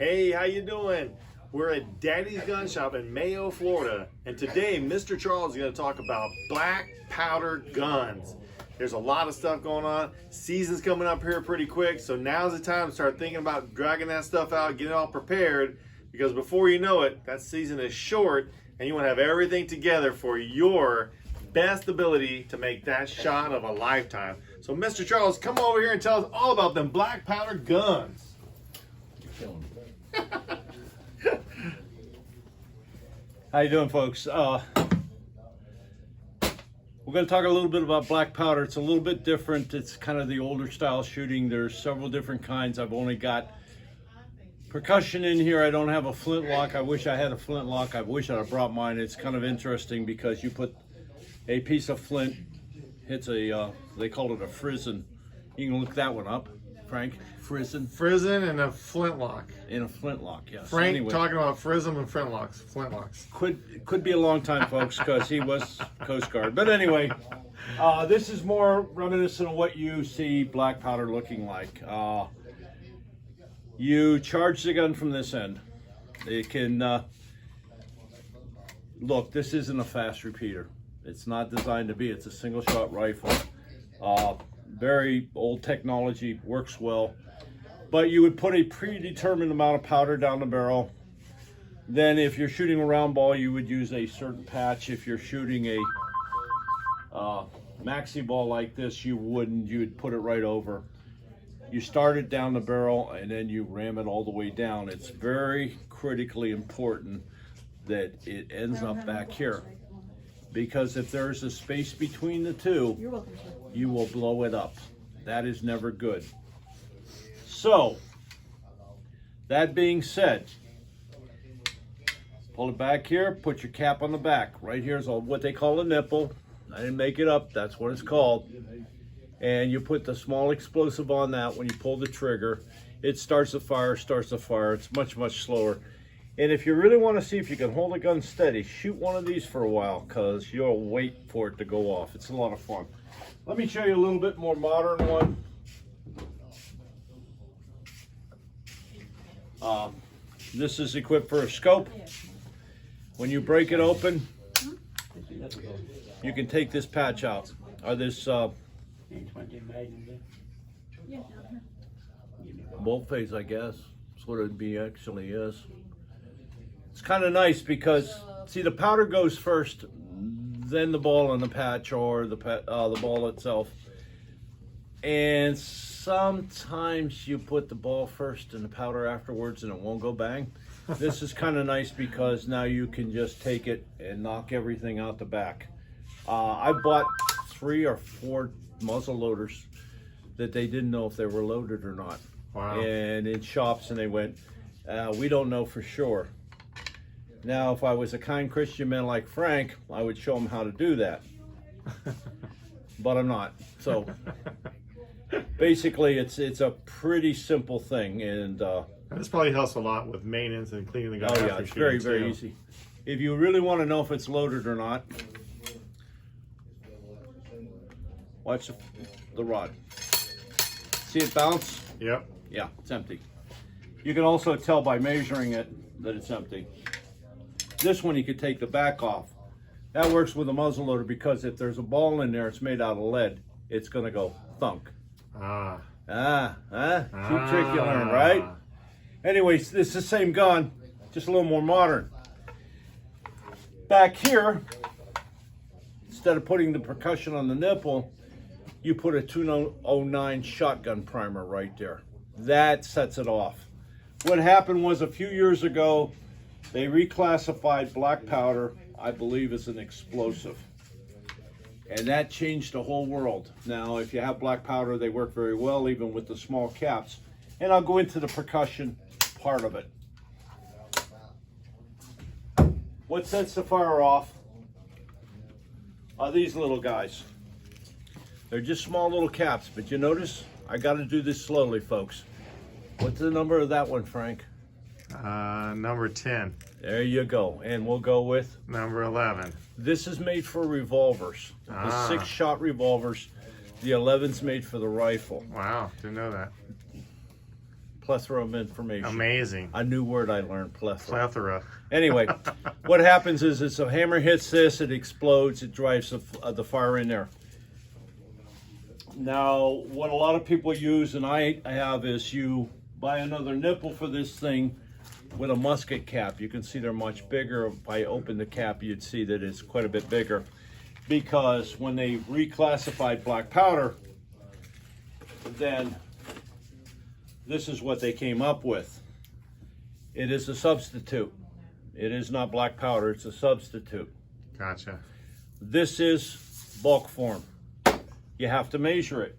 Hey, how you doing? We're at Daddy's Gun Shop in Mayo, Florida, and today Mr. Charles is going to talk about black powder guns. There's a lot of stuff going on. Season's coming up here pretty quick, so now's the time to start thinking about dragging that stuff out, getting it all prepared, because before you know it, that season is short, and you want to have everything together for your best ability to make that shot of a lifetime. So Mr. Charles, come over here and tell us all about them black powder guns. How you doing, folks? We're going to talk a little bit about black powder. It's a little bit different. It's kind of the older style shooting. There's several different kinds. I've only got percussion in here. I don't have a flintlock. I wish I had a flintlock. I wish I'd have brought mine. It's kind of interesting because you put a piece of flint, hits a, they call it a frizzen. You can look that one up, Frank. Frizzen. Frizzen and a flintlock. In a flintlock, yes. Frank anyway, talking about frizzen and flintlocks. Could be a long time, folks, because he was Coast Guard. But anyway, this is more reminiscent of what you see black powder looking like. You charge the gun from this end. It can, look, this isn't a fast repeater. It's not designed to be. It's a single shot rifle. Very old technology, works well. But you would put a predetermined amount of powder down the barrel. Then if you're shooting a round ball, you would use a certain patch. If you're shooting a maxi ball like this, you wouldn't. You would put it right over. You start it down the barrel and then you ram it all the way down. It's very critically important that it ends up back here. Because if there's a space between the two, you will blow it up. That is never good. So, that being said, pull it back here, put your cap on the back. Right here is what they call a nipple. I didn't make it up, that's what it's called. And you put the small explosive on that. When you pull the trigger, it starts the fire, It's much, much slower. And if you really want to see if you can hold a gun steady, shoot one of these for a while, because you'll wait for it to go off. It's a lot of fun. Let me show you a little bit more modern one. This is equipped for a scope. When you break it open, you can take this patch out, or this bolt phase, I guess. That's what it actually is. It's kind of nice because, see, the powder goes first, then the ball and the patch, or the ball itself. And sometimes you put the ball first and the powder afterwards and it won't go bang. This is kind of nice because now you can just take it and knock everything out the back. I bought 3 or 4 muzzle loaders that they didn't know if they were loaded or not. Wow. And in shops, and they went, we don't know for sure. Now, if I was a kind Christian man like Frank, I would show him how to do that. But I'm not. So basically, it's a pretty simple thing, and this probably helps a lot with maintenance and cleaning the gun. oh yeah, it's very, very easy. If you really want to know if it's loaded or not, watch the rod. See it bounce? Yep. Yeah, it's empty. You can also tell by measuring it that it's empty. This one, you could take the back off. That works with a muzzle loader because if there's a ball in there, it's made out of lead, it's going to go thunk. Cheap trick you learn, right? Anyways, this is the same gun, just a little more modern. Back here, instead of putting the percussion on the nipple, you put a 209 shotgun primer right there. That sets it off. What happened was a few years ago, they reclassified black powder, I believe, as an explosive. And that changed the whole world. Now, if you have black powder, they work very well, even with the small caps. And I'll go into the percussion part of it. What sets the fire off are these little guys. They're just small little caps, but you notice, I got to do this slowly, folks. What's the number of that one, Frank? Number 10. There you go. And we'll go with? Number 11. This is made for revolvers. The 6-shot revolvers. The 11's made for the rifle. Wow, didn't know that. Plethora of information. Amazing. A new word I learned, plethora. Plethora. Anyway, what happens is a hammer hits this, it explodes, it drives the fire in there. Now, what a lot of people use, and I have, is you buy another nipple for this thing with a musket cap. You can see they're much bigger. If I open the cap, you'd see that it's quite a bit bigger. Because when they reclassified black powder, then this is what they came up with. It is a substitute. It is not black powder, it's a substitute. Gotcha. This is bulk form. You have to measure it.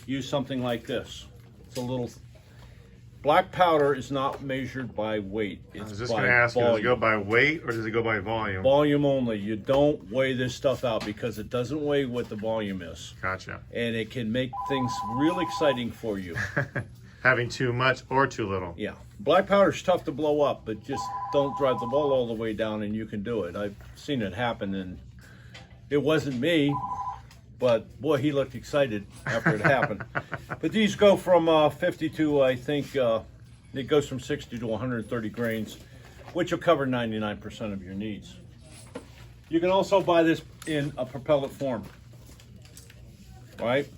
Use something like this. It's a little... Black powder is not measured by weight. It's I was just going to ask you, does it go by weight or does it go by volume? Volume only. You don't weigh this stuff out because it doesn't weigh what the volume is. Gotcha. And it can make things real exciting for you. Having too much or too little. Yeah. Black powder is tough to blow up, but just don't drive the ball all the way down and you can do it. I've seen it happen, and it wasn't me, but boy, he looked excited after it happened. But these go from 50 to, I think, it goes from 60 to 130 grains, which will cover 99% of your needs. You can also buy this in a propellant form, right?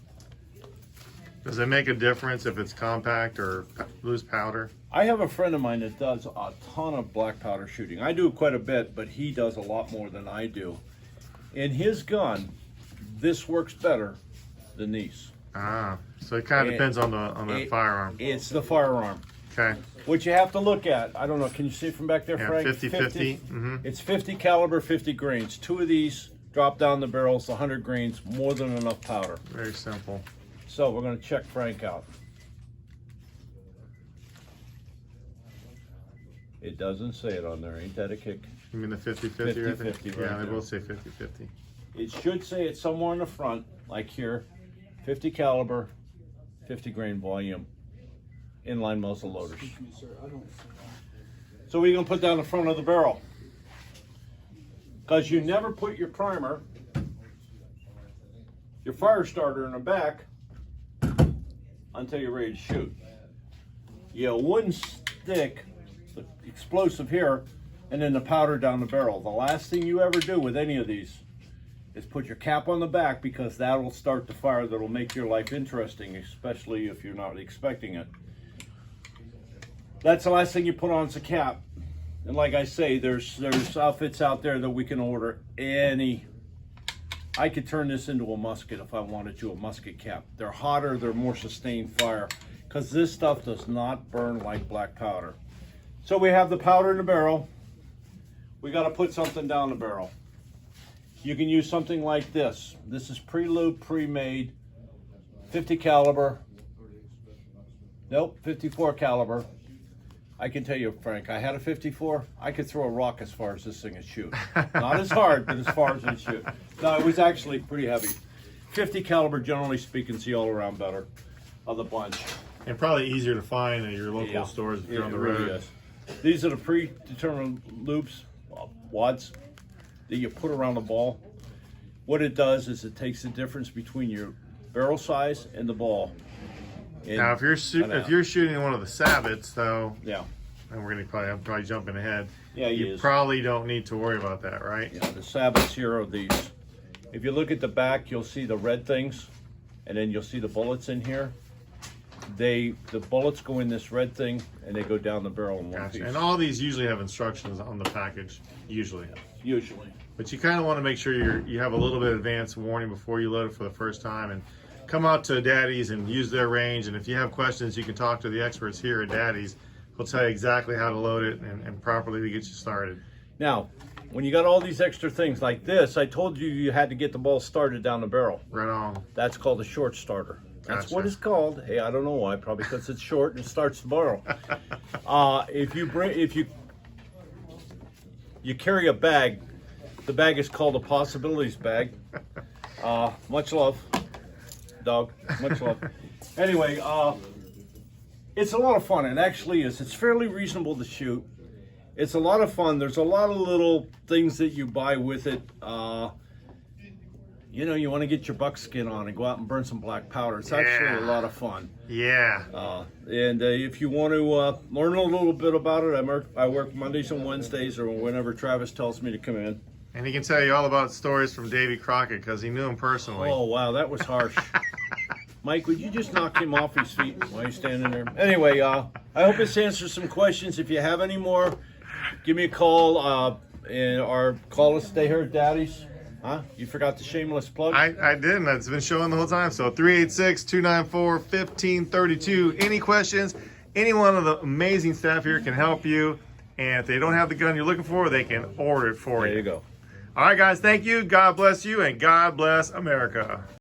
Does it make a difference if it's compact or loose powder? I have a friend of mine that does a ton of black powder shooting. I do quite a bit, but he does a lot more than I do. In his gun, this works better than these. Ah, so it kind of depends on the firearm. It's the firearm. Okay. What you have to look at, I don't know, can you see it from back there, Yeah, Frank? 50-50. Mm-hmm. It's 50 caliber, 50 grains. Two of these drop down the barrels, 100 grains, more than enough powder. Very simple. So we're going to check Frank out. It doesn't say it on there. Ain't that a kick? You mean the 50-50 right there? 50-50 right Yeah, they there. both say 50-50. It should say it somewhere in the front, like here, 50 caliber, 50 grain volume, inline muzzle loaders. So what are you going to put down the front of the barrel? Because you never put your primer, your fire starter in the back until you're ready to shoot. You wouldn't stick the explosive here and then the powder down the barrel. The last thing you ever do with any of these is put your cap on the back, because that will start the fire that will make your life interesting, especially if you're not expecting it. That's the last thing you put on is a cap. And like I say, there's outfits out there that we can order any. I could turn this into a musket if I wanted to, a musket cap. They're hotter, they're more sustained fire, because this stuff does not burn like black powder. So we have the powder in the barrel. We got to put something down the barrel. You can use something like this. This is pre-lubed, pre-made, 50 caliber. Nope, 54 caliber. I can tell you, Frank, I had a 54. I could throw a rock as far as this thing would shoot. Not as hard, but as far as it shoot. No, it was actually pretty heavy. 50 caliber, generally speaking, is the all-around better of the bunch. And probably easier to find at your local stores if you're on the road. Really is. These are the predetermined loops, wads, that you put around the ball. What it does is it takes the difference between your barrel size and the ball. Now, if you're shooting one of the sabots, though, yeah, and I'm probably jumping ahead. Yeah, you probably don't need to worry about that, right? Yeah, the sabots here are these. If you look at the back, you'll see the red things, and then you'll see the bullets in here. The bullets go in this red thing, and they go down the barrel in one piece. And all these usually have instructions on the package, usually. Usually. But you kind of want to make sure you have a little bit of advance warning before you load it for the first time, and come out to Daddy's and use their range. And if you have questions, you can talk to the experts here at Daddy's. They'll tell you exactly how to load it and properly to get you started. Now, when you got all these extra things like this, I told you had to get the ball started down the barrel. Right on. That's called a short starter. That's Gotcha. what it's called. Hey, I don't know why. Probably because it's short and it starts the barrel. If you carry a bag, the bag is called a possibilities bag. Much love, dog. Much love. Anyway, it's a lot of fun. It actually is. It's fairly reasonable to shoot. It's a lot of fun. There's a lot of little things that you buy with it. you know, you want to get your buckskin on and go out and burn some black powder. It's actually a lot of fun. Yeah. And if you want to learn a little bit about it, I work Mondays and Wednesdays, or whenever Travis tells me to come in. And he can tell you all about stories from Davy Crockett because he knew him personally. Oh, wow, that was harsh. Mike, would you just knock him off his feet while he's standing there? Anyway, I hope this answers some questions. If you have any more, give me a call or call us. Stay here at Daddy's. Huh? You forgot the shameless plug? I didn't. It's been showing the whole time. So 386-294-1532. Any questions? Any one of the amazing staff here can help you. And if they don't have the gun you're looking for, they can order it for you. There you go. All right, guys. Thank you. God bless you. And God bless America.